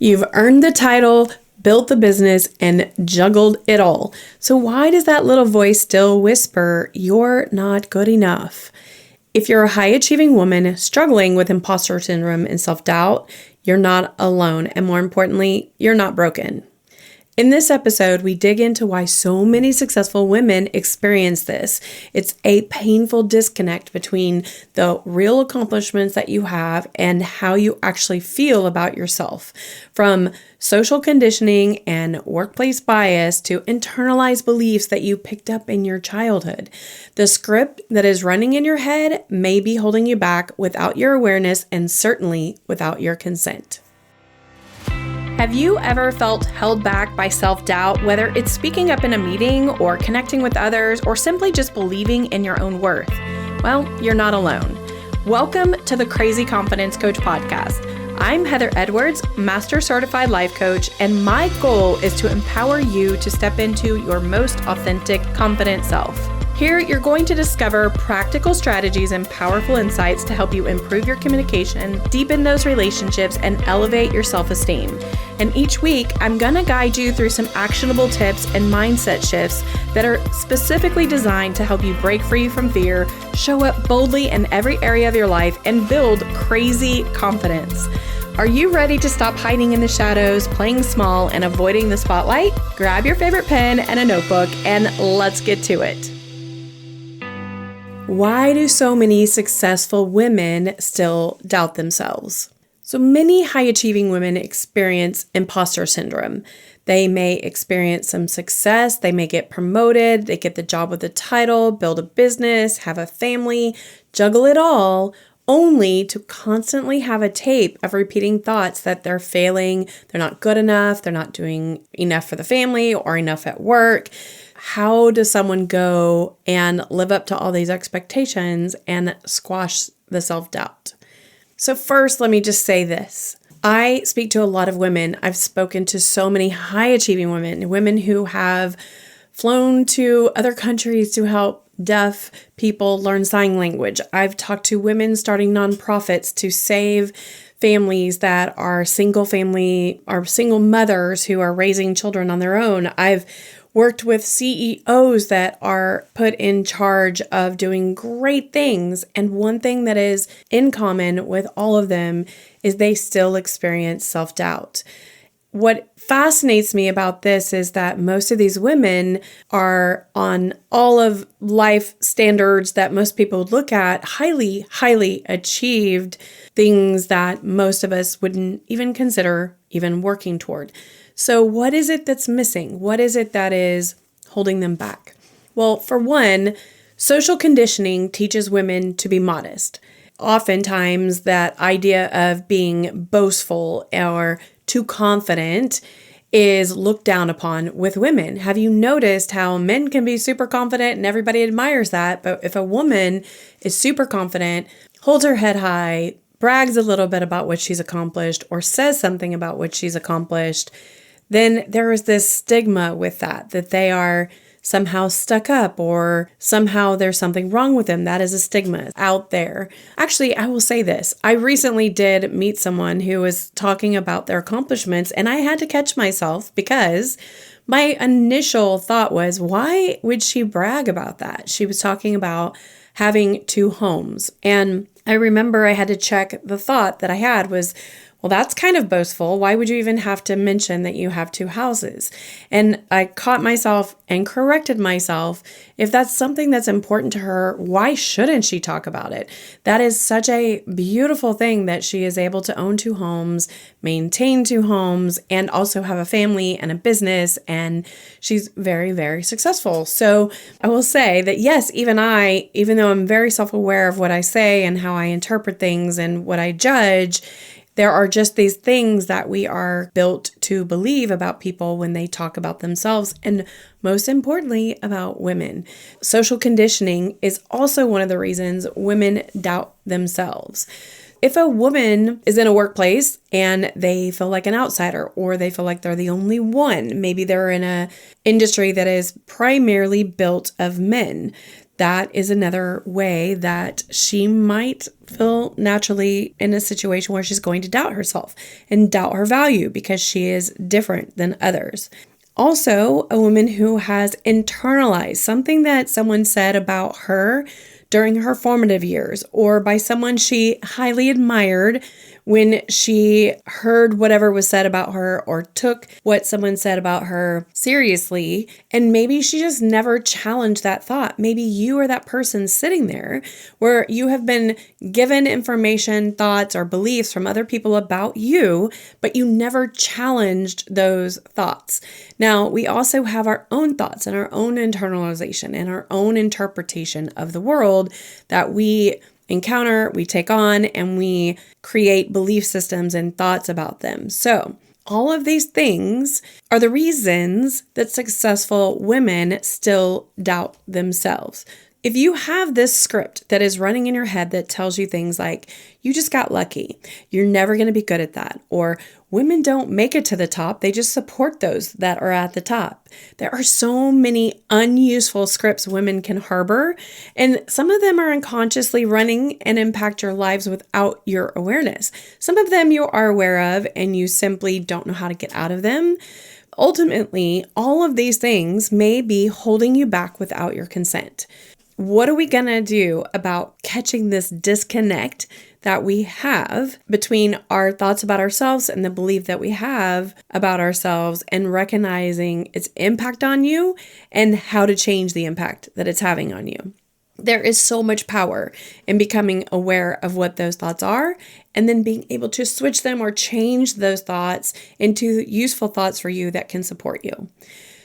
You've earned the title, built the business, and juggled it all. So why does that little voice still whisper, you're not good enough? If you're a high-achieving woman struggling with imposter syndrome and self-doubt, you're not alone. And more importantly, you're not broken. In this episode, we dig into why so many successful women experience this. It's a painful disconnect between the real accomplishments that you have and how you actually feel about yourself. From social conditioning and workplace bias to internalized beliefs that you picked up in your childhood. The script that is running in your head may be holding you back without your awareness and certainly without your consent. Have you ever felt held back by self-doubt, whether it's speaking up in a meeting or connecting with others or simply just believing in your own worth? Well, you're not alone. Welcome to the Crazy Confidence Coach podcast. I'm Heather Edwards, Master Certified Life Coach, and my goal is to empower you to step into your most authentic, confident self. Here, you're going to discover practical strategies and powerful insights to help you improve your communication, deepen those relationships, and elevate your self-esteem. And each week, I'm going to guide you through some actionable tips and mindset shifts that are specifically designed to help you break free from fear, show up boldly in every area of your life, and build crazy confidence. Are you ready to stop hiding in the shadows, playing small, and avoiding the spotlight? Grab your favorite pen and a notebook, and let's get to it. Why do so many successful women still doubt themselves? So many high-achieving women experience imposter syndrome. They may experience some success, they may get promoted, they get the job with a title, build a business, have a family, juggle it all, only to constantly have a tape of repeating thoughts that they're failing, they're not good enough, they're not doing enough for the family or enough at work. How does someone go and live up to all these expectations and squash the self-doubt? So first, let me just say this. I speak to a lot of women. I've spoken to so many high-achieving women who have flown to other countries to help deaf people learn sign language. I've talked to women starting nonprofits to save families that are single mothers who are raising children on their own. I've worked with CEOs that are put in charge of doing great things. And one thing that is in common with all of them is they still experience self-doubt. What fascinates me about this is that most of these women are on all of life standards that most people would look at, highly, highly achieved things that most of us wouldn't even consider even working toward. So what is it that's missing? What is it that is holding them back? Well, for one, social conditioning teaches women to be modest. Oftentimes, that idea of being boastful or too confident is looked down upon with women. Have you noticed how men can be super confident and everybody admires that? But if a woman is super confident, holds her head high, brags a little bit about what she's accomplished, or says something about what she's accomplished, then there is this stigma with that they are somehow stuck up or somehow there's something wrong with them. That is a stigma out there. Actually, I will say this. I recently did meet someone who was talking about their accomplishments, and I had to catch myself because my initial thought was, why would she brag about that? She was talking about having 2 homes. And I remember I had to check the thought that I had was, well, that's kind of boastful. Why would you even have to mention that you have 2 houses? And I caught myself and corrected myself. If that's something that's important to her, why shouldn't she talk about it? That is such a beautiful thing that she is able to own 2 homes, maintain 2 homes, and also have a family and a business. And she's very, very successful. So I will say that yes, even though I'm very self-aware of what I say and how I interpret things and what I judge, there are just these things that we are built to believe about people when they talk about themselves, and most importantly, about women. Social conditioning is also one of the reasons women doubt themselves. If a woman is in a workplace and they feel like an outsider, or they feel like they're the only one, maybe they're in an industry that is primarily built of men, that is another way that she might feel naturally in a situation where she's going to doubt herself and doubt her value because she is different than others. Also, a woman who has internalized something that someone said about her during her formative years, or by someone she highly admired when she heard whatever was said about her or took what someone said about her seriously. And maybe she just never challenged that thought. Maybe you are that person sitting there where you have been given information, thoughts, or beliefs from other people about you, but you never challenged those thoughts. Now, we also have our own thoughts and our own internalization and our own interpretation of the world that we encounter, we take on, and we create belief systems and thoughts about them. So all of these things are the reasons that successful women still doubt themselves. If you have this script that is running in your head that tells you things like, you just got lucky, you're never going to be good at that, or women don't make it to the top, they just support those that are at the top. There are so many unuseful scripts women can harbor, and some of them are unconsciously running and impact your lives without your awareness. Some of them you are aware of and you simply don't know how to get out of them. Ultimately, all of these things may be holding you back without your consent. What are we going to do about catching this disconnect that we have between our thoughts about ourselves and the belief that we have about ourselves, and recognizing its impact on you and how to change the impact that it's having on you? There is so much power in becoming aware of what those thoughts are and then being able to switch them or change those thoughts into useful thoughts for you that can support you.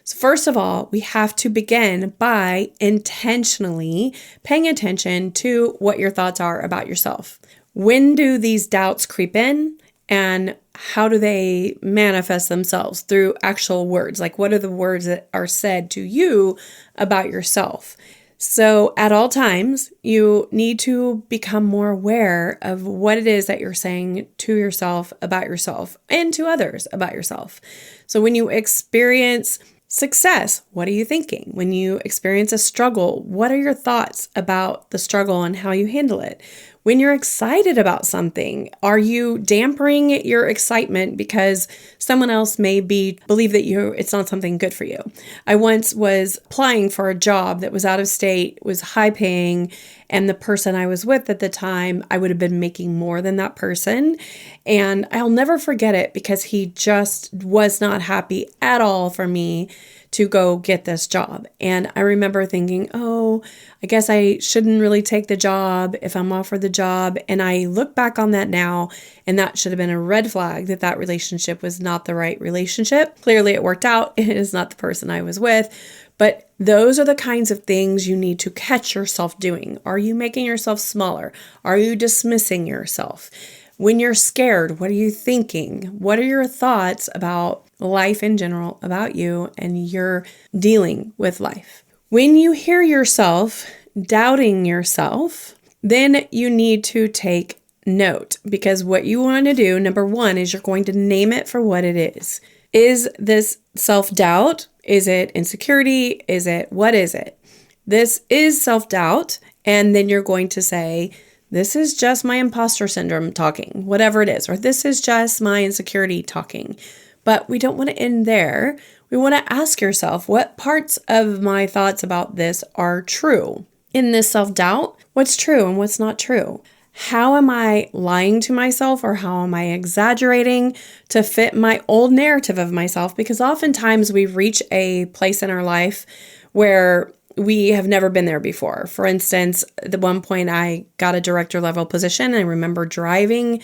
So first of all, we have to begin by intentionally paying attention to what your thoughts are about yourself. When do these doubts creep in, and how do they manifest themselves through actual words? Like, what are the words that are said to you about yourself? So at all times, you need to become more aware of what it is that you're saying to yourself about yourself and to others about yourself. So when you experience success, what are you thinking? When you experience a struggle, what are your thoughts about the struggle and how you handle it? When you're excited about something, are you dampering your excitement because someone else may believe that it's not something good for you? I once was applying for a job that was out of state, was high paying, and the person I was with at the time, I would have been making more than that person. And I'll never forget it because he just was not happy at all for me to go get this job. And I remember thinking, oh, I guess I shouldn't really take the job if I'm offered the job. And I look back on that now, and that should have been a red flag that relationship was not the right relationship. Clearly it worked out. It is not the person I was with. But those are the kinds of things you need to catch yourself doing. Are you making yourself smaller? Are you dismissing yourself? When you're scared, what are you thinking? What are your thoughts about life in general, about you and your dealing with life? When you hear yourself doubting yourself, then you need to take note, because what you want to do, number one, is you're going to name it for what it is. Is this self-doubt? Is it insecurity? What is it? This is self-doubt. And then you're going to say, this is just my imposter syndrome talking, whatever it is, or this is just my insecurity talking. But we don't want to end there. We want to ask yourself, what parts of my thoughts about this are true? In this self-doubt, what's true and what's not true? How am I lying to myself, or how am I exaggerating to fit my old narrative of myself? Because oftentimes we reach a place in our life where we have never been there before. For instance, at one point I got a director level position. I remember driving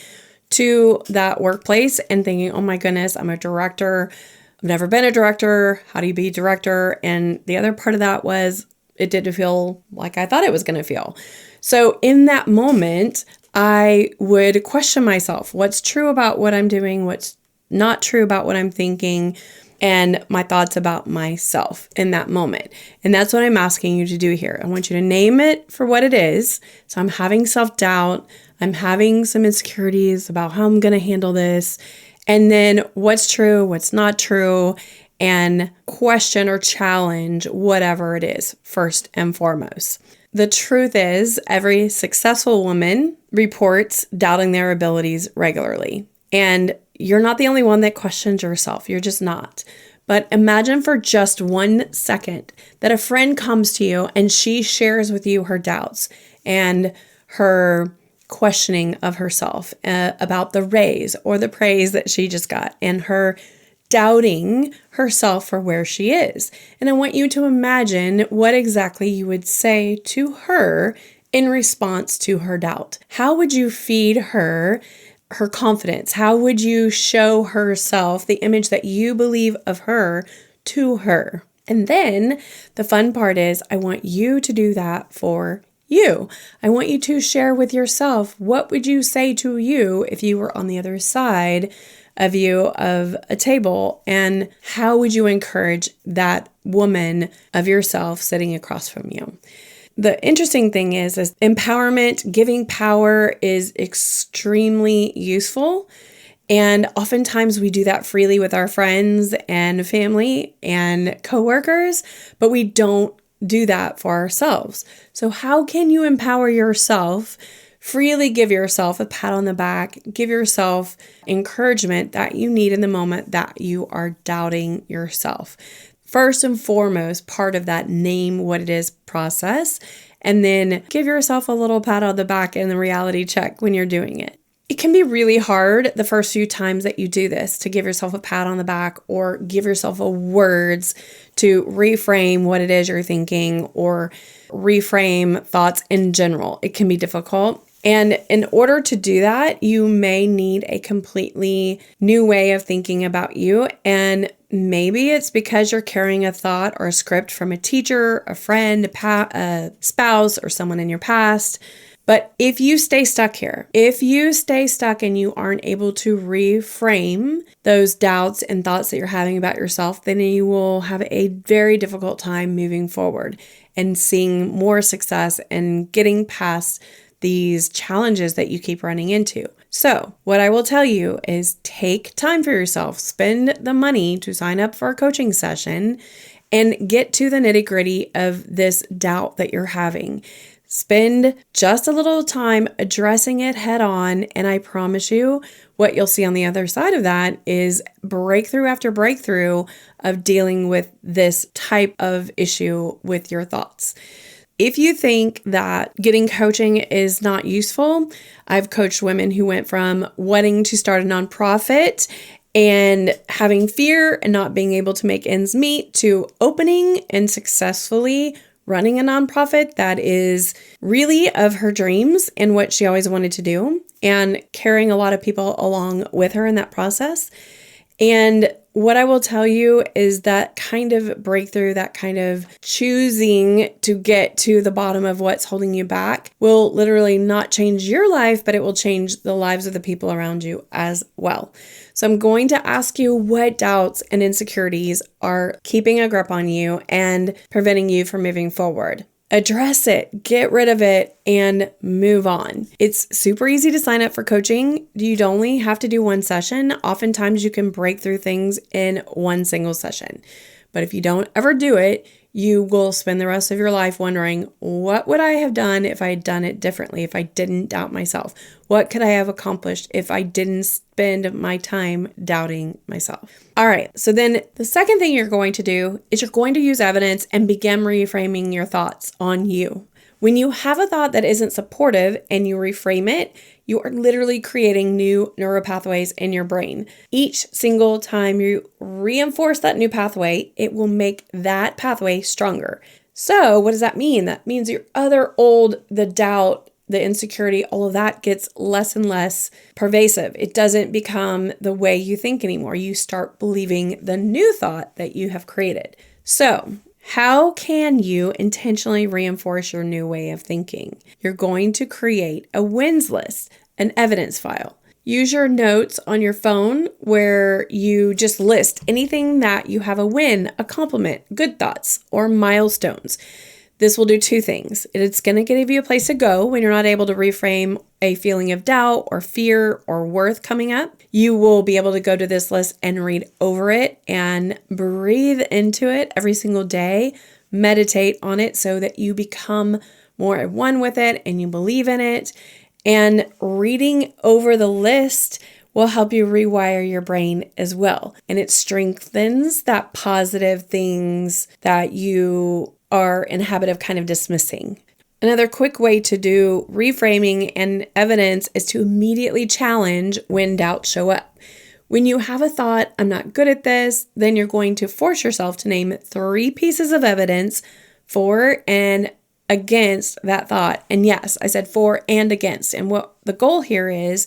to that workplace and thinking, oh my goodness, I'm a director. I've never been a director. How do you be a director? And the other part of that was it didn't feel like I thought it was going to feel. So in that moment, I would question myself, what's true about what I'm doing, what's not true about what I'm thinking, and my thoughts about myself in that moment. And that's what I'm asking you to do here. I want you to name it for what it is. So I'm having self-doubt. I'm having some insecurities about how I'm going to handle this. And then what's true, what's not true. and question or challenge whatever it is first and foremost. The truth is, every successful woman reports doubting their abilities regularly. And you're not the only one that questions yourself. You're just not. But imagine for just 1 second that a friend comes to you and she shares with you her doubts and her questioning of herself about the raise or the praise that she just got and her doubting herself for where she is. And I want you to imagine what exactly you would say to her in response to her doubt. How would you feed her confidence? How would you show herself the image that you believe of her to her? And then the fun part is I want you to do that for you. I want you to share with yourself, what would you say to you if you were on the other side of a table, and how would you encourage that woman of yourself sitting across from you? The interesting thing is empowerment, giving power is extremely useful. And oftentimes we do that freely with our friends and family and coworkers, but we don't do that for ourselves. So how can you empower yourself? Freely give yourself a pat on the back, give yourself encouragement that you need in the moment that you are doubting yourself. First and foremost, part of that name what it is process, and then give yourself a little pat on the back and the reality check when you're doing it. It can be really hard the first few times that you do this to give yourself a pat on the back or give yourself words to reframe what it is you're thinking or reframe thoughts in general. It can be difficult. And in order to do that, you may need a completely new way of thinking about you. And maybe it's because you're carrying a thought or a script from a teacher, a friend, a spouse, or someone in your past. But if you stay stuck here, if you stay stuck and you aren't able to reframe those doubts and thoughts that you're having about yourself, then you will have a very difficult time moving forward and seeing more success and getting past these challenges that you keep running into. So what I will tell you is take time for yourself, spend the money to sign up for a coaching session and get to the nitty-gritty of this doubt that you're having. Spend just a little time addressing it head on, and I promise you what you'll see on the other side of that is breakthrough after breakthrough of dealing with this type of issue with your thoughts. If you think that getting coaching is not useful, I've coached women who went from wanting to start a nonprofit and having fear and not being able to make ends meet to opening and successfully running a nonprofit that is really of her dreams and what she always wanted to do, and carrying a lot of people along with her in that process. And what I will tell you is that kind of breakthrough, that kind of choosing to get to the bottom of what's holding you back will literally not change your life, but it will change the lives of the people around you as well. So I'm going to ask you what doubts and insecurities are keeping a grip on you and preventing you from moving forward. Address it, get rid of it, and move on. It's super easy to sign up for coaching. You'd only have to do one session. Oftentimes you can break through things in one single session. But if you don't ever do it, you will spend the rest of your life wondering, what would I have done if I had done it differently, if I didn't doubt myself? What could I have accomplished if I didn't spend my time doubting myself? All right, so then the second thing you're going to do is you're going to use evidence and begin reframing your thoughts on you. When you have a thought that isn't supportive and you reframe it, you are literally creating new neural pathways in your brain. Each single time you reinforce that new pathway, it will make that pathway stronger. So what does that mean? That means the doubt, the insecurity, all of that gets less and less pervasive. It doesn't become the way you think anymore. You start believing the new thought that you have created. So how can you intentionally reinforce your new way of thinking? You're going to create a wins list, an evidence file. Use your notes on your phone where you just list anything that you have a win, a compliment, good thoughts, or milestones. This will do two things. It's going to give you a place to go when you're not able to reframe a feeling of doubt or fear or worth coming up. You will be able to go to this list and read over it and breathe into it every single day. Meditate on it so that you become more at one with it and you believe in it. And reading over the list will help you rewire your brain as well. And it strengthens that positive things that you are in habit of kind of dismissing. Another quick way to do reframing and evidence is to immediately challenge when doubts show up. When you have a thought, I'm not good at this, then you're going to force yourself to name 3 pieces of evidence for and against that thought. And yes, I said for and against. And what the goal here is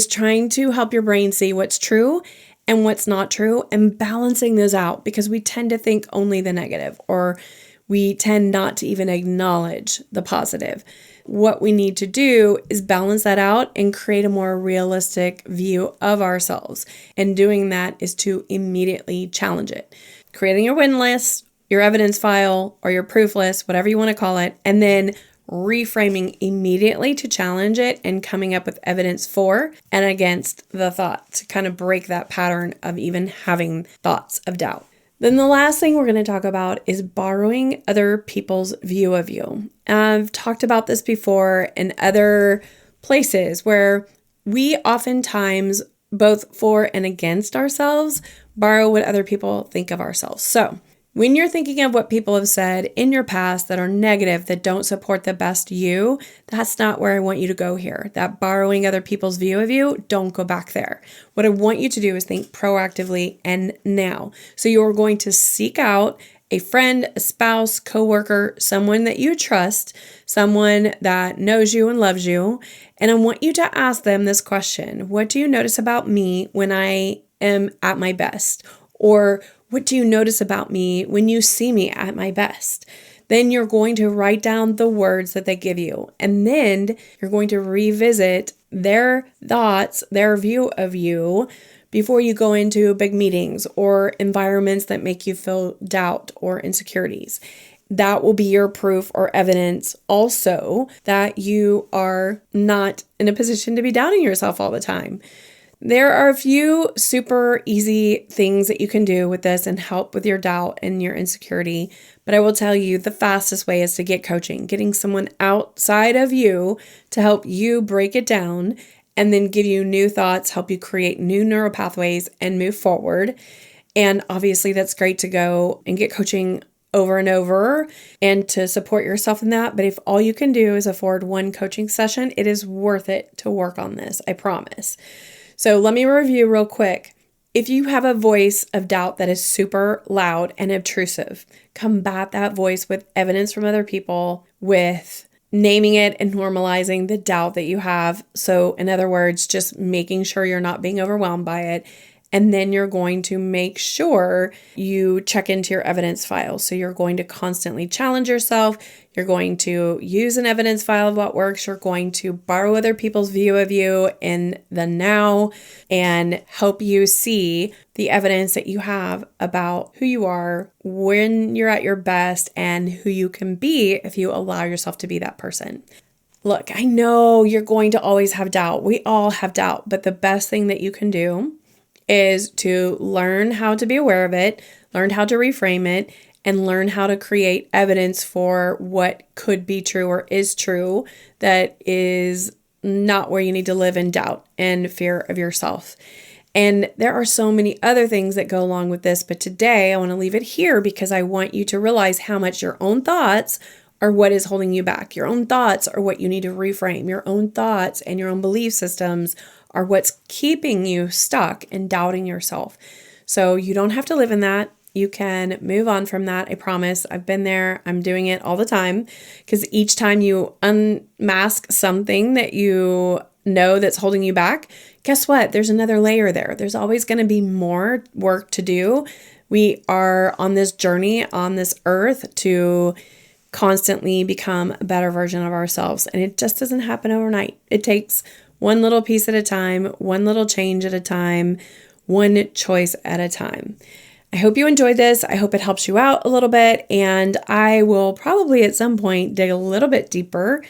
trying to help your brain see what's true and what's not true and balancing those out, because we tend to think only the negative, or we tend not to even acknowledge the positive. What we need to do is balance that out and create a more realistic view of ourselves. And doing that is to immediately challenge it. Creating your win list, your evidence file, or your proof list, whatever you want to call it, and then reframing immediately to challenge it and coming up with evidence for and against the thought to kind of break that pattern of even having thoughts of doubt. Then the last thing we're going to talk about is borrowing other people's view of you. I've talked about this before in other places where we oftentimes, both for and against ourselves, borrow what other people think of ourselves. So when you're thinking of what people have said in your past that are negative, that don't support the best you, that's not where I want you to go here. That borrowing other people's view of you, don't go back there. What I want you to do is think proactively and now. So you're going to seek out a friend, a spouse, coworker, someone that you trust, someone that knows you and loves you. And I want you to ask them this question: what do you notice about me when I am at my best? Or what do you notice about me when you see me at my best? Then you're going to write down the words that they give you. And then you're going to revisit their thoughts, their view of you before you go into big meetings or environments that make you feel doubt or insecurities. That will be your proof or evidence also that you are not in a position to be doubting yourself all the time. There are a few super easy things that you can do with this and help with your doubt and your insecurity. But I will tell you the fastest way is to get coaching, getting someone outside of you to help you break it down and then give you new thoughts, help you create new neural pathways and move forward. And obviously that's great to go and get coaching over and over and to support yourself in that. But if all you can do is afford one coaching session, it is worth it to work on this, I promise. So let me review real quick. If you have a voice of doubt that is super loud and obtrusive, combat that voice with evidence from other people, with naming it and normalizing the doubt that you have. So in other words, just making sure you're not being overwhelmed by it. And then you're going to make sure you check into your evidence file. So you're going to constantly challenge yourself. You're going to use an evidence file of what works. You're going to borrow other people's view of you in the now and help you see the evidence that you have about who you are when you're at your best and who you can be if you allow yourself to be that person. Look, I know you're going to always have doubt. We all have doubt, but the best thing that you can do is to learn how to be aware of it, learn how to reframe it, and learn how to create evidence for what could be true or is true that is not where you need to live in doubt and fear of yourself. And there are so many other things that go along with this, but today I want to leave it here because I want you to realize how much your own thoughts are what is holding you back. Your own thoughts are what you need to reframe. Your own thoughts and your own belief systems are what's keeping you stuck and doubting yourself. So you don't have to live in that. You can move on from that. I promise. I've been there. I'm doing it all the time because each time you unmask something that you know that's holding you back, guess what? There's another layer there. There's always going to be more work to do. We are on this journey on this earth to constantly become a better version of ourselves. And it just doesn't happen overnight. It takes one little piece at a time, one little change at a time, one choice at a time. I hope you enjoyed this. I hope it helps you out a little bit. And I will probably at some point dig a little bit deeper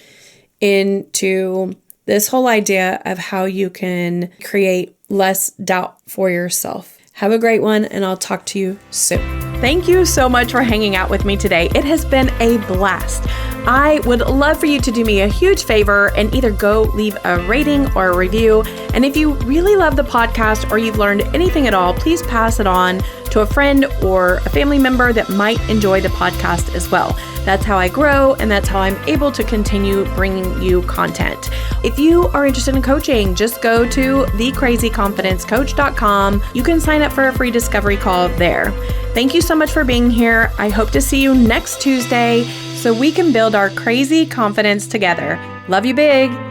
into this whole idea of how you can create less doubt for yourself. Have a great one, and I'll talk to you soon. Thank you so much for hanging out with me today. It has been a blast. I would love for you to do me a huge favor and either go leave a rating or a review. And if you really love the podcast or you've learned anything at all, please pass it on to a friend or a family member that might enjoy the podcast as well. That's how I grow, and that's how I'm able to continue bringing you content. If you are interested in coaching, just go to thecrazyconfidencecoach.com. You can sign up for a free discovery call there. Thank you so much for being here. I hope to see you next Tuesday so we can build our crazy confidence together. Love you big.